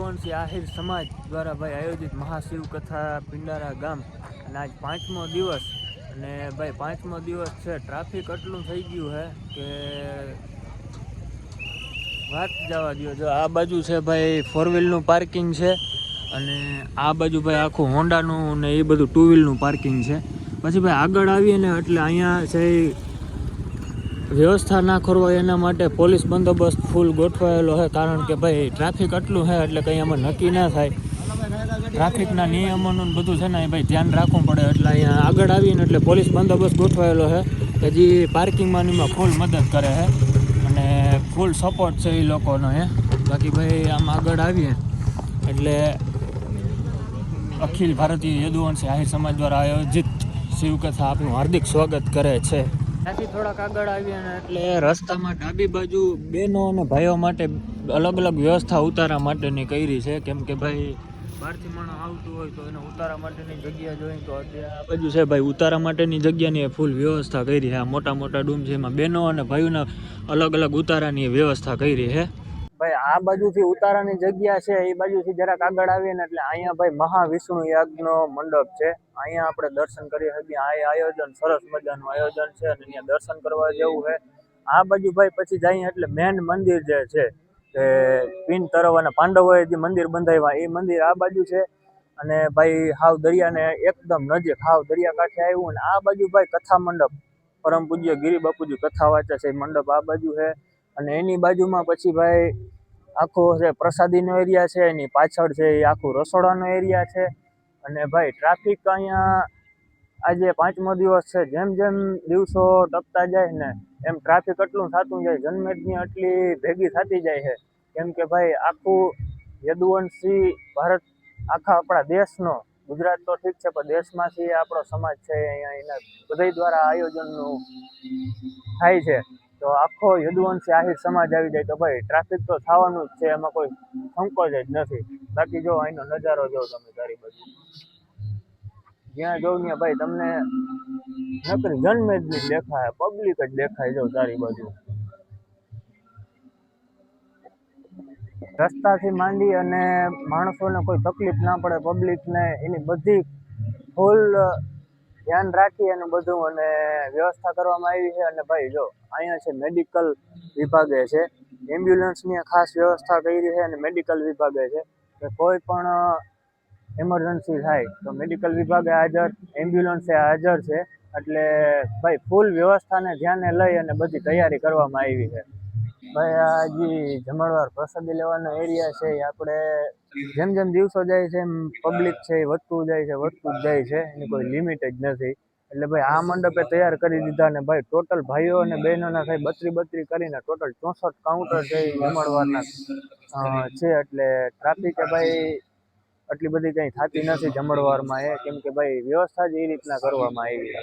યદુવંશી આહિર સમાજ દ્વારા ભાઈ આયોજિત મહાશિવ કથા પિંડારા ગામ અને આજ 5મો દિવસ અને ભાઈ 5મો દિવસ છે. ટ્રાફિક એટલું થઈ ગયું છે કે વાત જવા દો. જો આ બાજુ છે ભાઈ 4 વ્હીલનું પાર્કિંગ છે અને આ બાજુ ભાઈ આખું હોન્ડાનું ને એ બધું 2 વ્હીલનું પાર્કિંગ છે. પછી ભાઈ આગળ આવીએ ને એટલે અહીંયા છે વ્યવસ્થા ના કરવો એના માટે પોલીસ બંદોબસ્ત ફૂલ ગોઠવાયેલો છે. કારણ કે ભાઈ ટ્રાફિક એટલું છે એટલે કંઈ આમાં નક્કી ના થાય. ટ્રાફિકના નિયમોનું બધું છે ને એ ભાઈ ધ્યાન રાખવું પડે. એટલે અહીંયા આગળ આવીને એટલે પોલીસ બંદોબસ્ત ગોઠવાયેલો છે કે જે પાર્કિંગમાં એમાં ફૂલ મદદ કરે છે અને ફૂલ સપોર્ટ છે એ લોકોનો છે. બાકી ભાઈ આમ આગળ આવીએ એટલે અખિલ ભારતીય યદુવંશી આહિર સમાજ દ્વારા આયોજિત શિવકથા આપનું હાર્દિક સ્વાગત કરે છે. ત્યાંથી થોડાક આગળ આવીએ ને એટલે રસ્તામાં ડાબી બાજુ બહેનો અને ભાઈઓ માટે અલગ અલગ વ્યવસ્થા ઉતારા માટેની કરી છે. કેમ કે ભાઈ બહારથી માણસ આવતું હોય તો એને ઉતારા માટેની જગ્યા જોઈએ તો આ બાજુ છે ભાઈ ઉતારા માટેની જગ્યાની ફૂલ વ્યવસ્થા કરી છે. આ મોટા મોટા ડૂમ છે એમાં બહેનો અને ભાઈઓના અલગ અલગ ઉતારાની વ્યવસ્થા કરી છે. ભાઈ આ બાજુથી ઉતારાની જગ્યા છે એ બાજુથી જરાક આગળ આવીએ ને એટલે અહીંયા ભાઈ મહાવિષ્ણુ યાગનો મંડપ છે. અહીંયા આપણે દર્શન કરી શકીએ. આ આયોજન સરસ મજાનું આયોજન છે અને અહીંયા દર્શન કરવા જેવું છે. આ બાજુ ભાઈ પછી જઈએ એટલે મેન મંદિર જે છે કે પિન તરવાના પાંડવોએ જે મંદિર બંધાવ્યા એ મંદિર આ બાજુ છે. અને ભાઈ હાવ દરિયાને એકદમ નજીક હાવ દરિયા કાંઠે આવ્યું. અને આ બાજુ ભાઈ કથા મંડપ પરમ પૂજ્ય ગિરી બાપુજી કથા વાંચે છે એ મંડપ આ બાજુ છે. અને એની બાજુમાં પછી ભાઈ આખો છે પ્રસાદીનો એરિયા છે. એની પાછળ છે એ આખું રસોડાનો એરિયા છે. અને ભાઈ ટ્રાફિક અહીંયા આજે 5મો દિવસ છે. જેમ જેમ દિવસો ટપતા જાય ને એમ ટ્રાફિક એટલું થતું જાય. જનમેદની એટલી ભેગી થતી જાય છે. કેમ કે ભાઈ આખું યદુવંશી ભારત આખા આપણા દેશનો ગુજરાત તો ઠીક છે પણ દેશમાંથી આપણો સમાજ છે અહીંયા એના બધા દ્વારા આયોજનનું થાય છે. તો આખો યદુવંશી આહિર સમાજ આવી જાય તો ભાઈ ટ્રાફિક તો થવાનું જ છે. એમાં કોઈ સંકોચ જ નથી. બાકી જો અહીંનો નજારો જો તમે તારી બાજુ જ્યાં જોઉં ત્યાં ભાઈ તમને નકરી જનમેદની દેખાય, પબ્લિક જ દેખાય. જો તારી બાજુ રસ્તાથી માંડી અને માણસોને કોઈ તકલીફ ના પડે, પબ્લિકને એની બધી ફૂલ ધ્યાન રાખી અને બધું અને વ્યવસ્થા કરવામાં આવી છે. અને ભાઈ જો અહીંયા છે મેડિકલ વિભાગે છે, એમ્બ્યુલન્સની ખાસ વ્યવસ્થા કરી છે. અને મેડિકલ વિભાગે છે કે કોઈ પણ એમરજન્સી થાય તો મેડિકલ વિભાગે હાજર, એમ્બ્યુલન્સે હાજર છે. એટલે ભાઈ ફૂલ વ્યવસ્થાને ધ્યાને લઈ અને બધી તૈયારી કરવામાં આવી છે. ભાઈ આ જે જમણવાર પ્રસાદી લેવાનો એરિયા છે એ આપણે જેમ જેમ દિવસો જાય છે એમ પબ્લિક છે એ વધતું જાય છે, વધતું જ જાય છે. એની કોઈ લિમિટ જ નથી. એટલે ભાઈ આ મંડપે તૈયાર કરી દીધા. ને ભાઈ ટોટલ ભાઈઓ અને બહેનોના થાય 32 કરીને ટોટલ 64 કાઉન્ટર છે એ જમણવારના છે. એટલે ટ્રાફિકે ભાઈ આટલી બધી કંઈ થતી નથી જમણવારમાં કેમ કે ભાઈ વ્યવસ્થા જ એ રીતના કરવામાં આવી છે.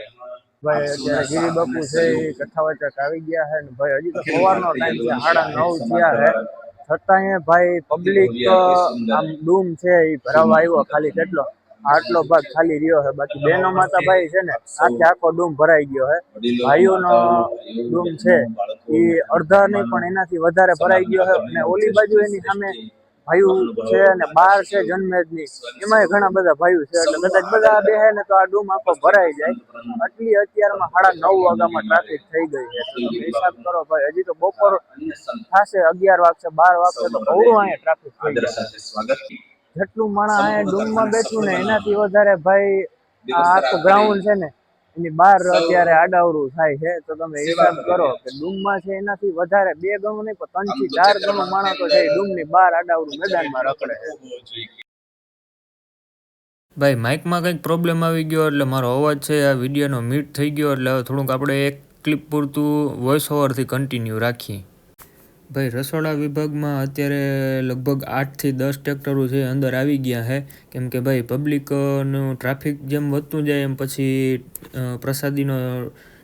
ભાઈ અત્યારે ગિરી બાપુ છે એ કથા વાચક આવી ગયા છે. ને ભાઈ હજી તો સવારનો ટાઈમ છે, 9:30 થયા છે. છતાંય ભાઈ પબ્લિક આમ ડૂમ છે એ ભરાવા આવ્યો ખાલી કેટલો આટલો ભાગ ખાલી રહ્યો છે. બાકી બહેનોમાં તો ભાઈ છે ને આખો ડૂમ ભરાઈ ગયો છે. ભાઈઓનો ડૂમ છે એ અડધા નહીં પણ એનાથી વધારે ભરાઈ ગયો છે. અને ઓલી બાજુ એની સામે ભાઈઓ છે અને બહાર છે જનમેદની એમાંય ઘણા બધા ભાઈઓ છે. એટલે કદાચ બધા બેહે ને તો આ ડૂમ આખો ભરાઈ જાય. આટલી અત્યારમાં 9:30 વાગ્યામાં ટ્રાફિક થઈ ગઈ છે. તો તમે હિસાબ કરો ભાઈ હજી તો બપોર થશે, 11 વાગશે, 12 વાગશે તો બહુ અહીંયા ટ્રાફિક થઈ જાય. જેટલું માણસ અહીંયા ડૂમમાં બેઠું ને એનાથી વધારે ભાઈ આ આખું ગ્રાઉન્ડ છે ને એની બહાર અત્યારે આડાવડું થાય છે. તો તમે હિસાબ કરો કે ડૂમમાં છે એનાથી વધારે 2 ગણું નહીં પણ 3 થી 4 ગણું માણસ તો છે ડૂમની બહાર આડાવડું મેદાનમાં રખડે છે. ભાઈ માઇકમાં કંઈક પ્રોબ્લેમ આવી ગયો એટલે મારો અવાજ છે આ વિડીયોનો મ્યુટ થઈ ગયો. એટલે હવે થોડુંક આપણે એક ક્લિપ પૂરતું વોઇસ ઓવરથી કન્ટિન્યુ રાખીએ. ભાઈ રસોડા વિભાગમાં અત્યારે લગભગ 8 થી 10 ટ્રેક્ટરો છે અંદર આવી ગયા છે. કેમ કે ભાઈ પબ્લિકનું ટ્રાફિક જેમ વધતું જાય એમ પછી પ્રસાદીનો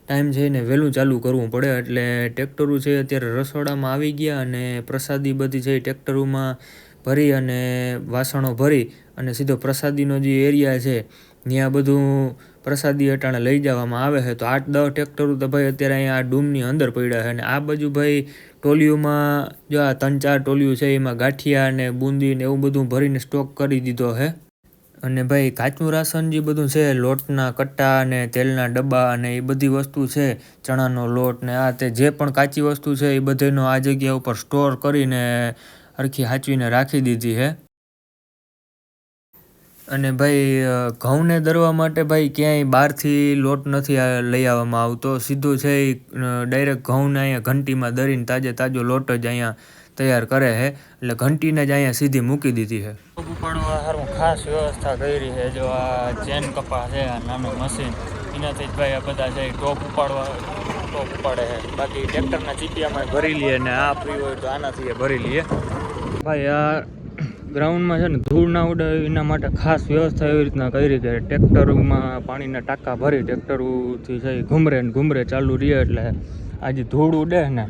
ટાઈમ છે એને વહેલું ચાલુ કરવું પડે. એટલે ટ્રેક્ટરો છે અત્યારે રસોડામાં આવી ગયા અને પ્રસાદી બધી છે ટ્રેક્ટરોમાં ભરી અને વાસણો ભરી અને સીધો પ્રસાદીનો જે એરિયા છે ત્યાં બધું પ્રસાદી અટાણે લઈ જવામાં આવે છે. તો 8-10 ટ્રેક્ટરો તો ભાઈ અત્યારે અહીંયા આ ડૂમની અંદર પડ્યા છે. અને આ બાજુ ભાઈ ટોલિયુંમાં જો આ 3-4 ટોલિયું છે એમાં ગાંઠિયા અને બુંદી ને એવું બધું ભરીને સ્ટોક કરી દીધો છે. અને ભાઈ કાચું રાશન જે બધું છે લોટના કટ્ટા અને તેલના ડબ્બા અને એ બધી વસ્તુ છે, ચણાનો લોટ ને આ તે જે પણ કાચી વસ્તુ છે એ બધાનો આ જગ્યા ઉપર સ્ટોર કરીને હરખી સાચવીને રાખી દીધી છે. અને ભાઈ ઘઉંને દરવા માટે ભાઈ ક્યાંય બહારથી લોટ નથી લઈ આવવામાં આવતો, સીધું છે એ ડાયરેક્ટ ઘઉંને અહીંયા ઘંટીમાં દરીને તાજો લોટ જ અહીંયા તૈયાર કરે છે, એટલે ઘંટીને જ અહીંયા સીધી મૂકી દીધી છે. ઉપાડવા સારું ખાસ વ્યવસ્થા કરી છે. જો આ ચેન કપા છે, આ નાનું મશીન, એનાથી જ ભાઈ આ બધા છે ટોપ ઉપાડે છે. બાકી ટ્રેક્ટરના ચીપિયામાં ભરી લઈએ ને આ ફ્રી હોય તો આનાથી ભરી લઈએ. ભાઈ આ ગ્રાઉન્ડમાં છે ને ધૂળ ના ઉડે એના માટે ખાસ વ્યવસ્થા એવી રીતના કરી કે ટ્રેક્ટરમાં પાણીના ટાંકા ભરી ટ્રેક્ટરથી છે ઘુમરે ચાલુ રહે, એટલે આ જે ધૂળ ઉડે ને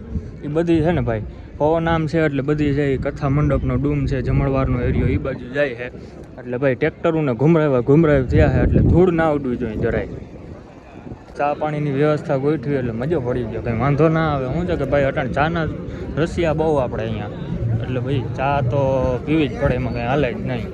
એ બધી છે ને ભાઈ પવન આમ છે એટલે બધી છે કથા મંડપનો ડૂમ છે, જમણવારનો એરિયો એ બાજુ જાય છે, એટલે ભાઈ ટ્રેક્ટરોને ઘુમરાવ થયા છે એટલે ધૂળ ના ઉડવી જોઈએ જરાય. ચા પાણીની વ્યવસ્થા ગોઠવી એટલે મજો પડી ગયો, કંઈ વાંધો ના આવે. શું છે કે ભાઈ અટાણ ચાના રસિયા બહુ આપણે અહીંયા, એટલે ભાઈ ચા તો પીવી જ પડે, એમાં કંઈ હાલે જ નહીં.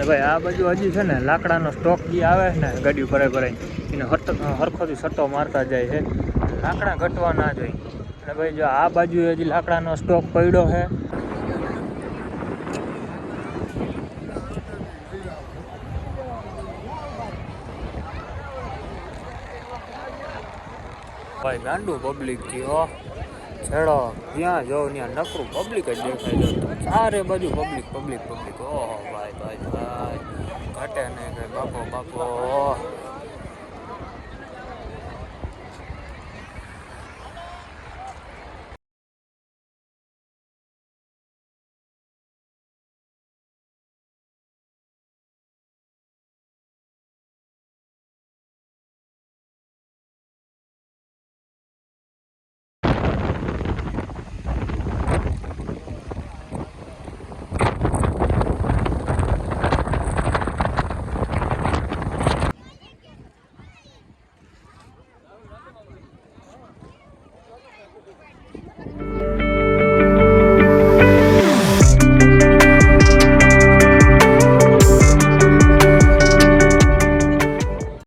ભાઈ આ બાજુ હજી છે ને લાકડાનો સ્ટોક જે આવે છે ને ગાડી ભરાઈ એને હરખોથી સટ્ટો મારતા જાય છે, લાકડા ઘટવા ના જોઈએ. અને ભાઈ જો આ બાજુ હજી લાકડાનો સ્ટોક પડ્યો છે. ભાઈ ગાંડું પબ્લિક થી હો, છેડો જ્યાં જાવ ત્યાં નકરું પબ્લિક જ દેખાય છે, ચારે બાજુ પબ્લિક. ઓહો ભાઈ ઘટે નહીં કઈ બાપો.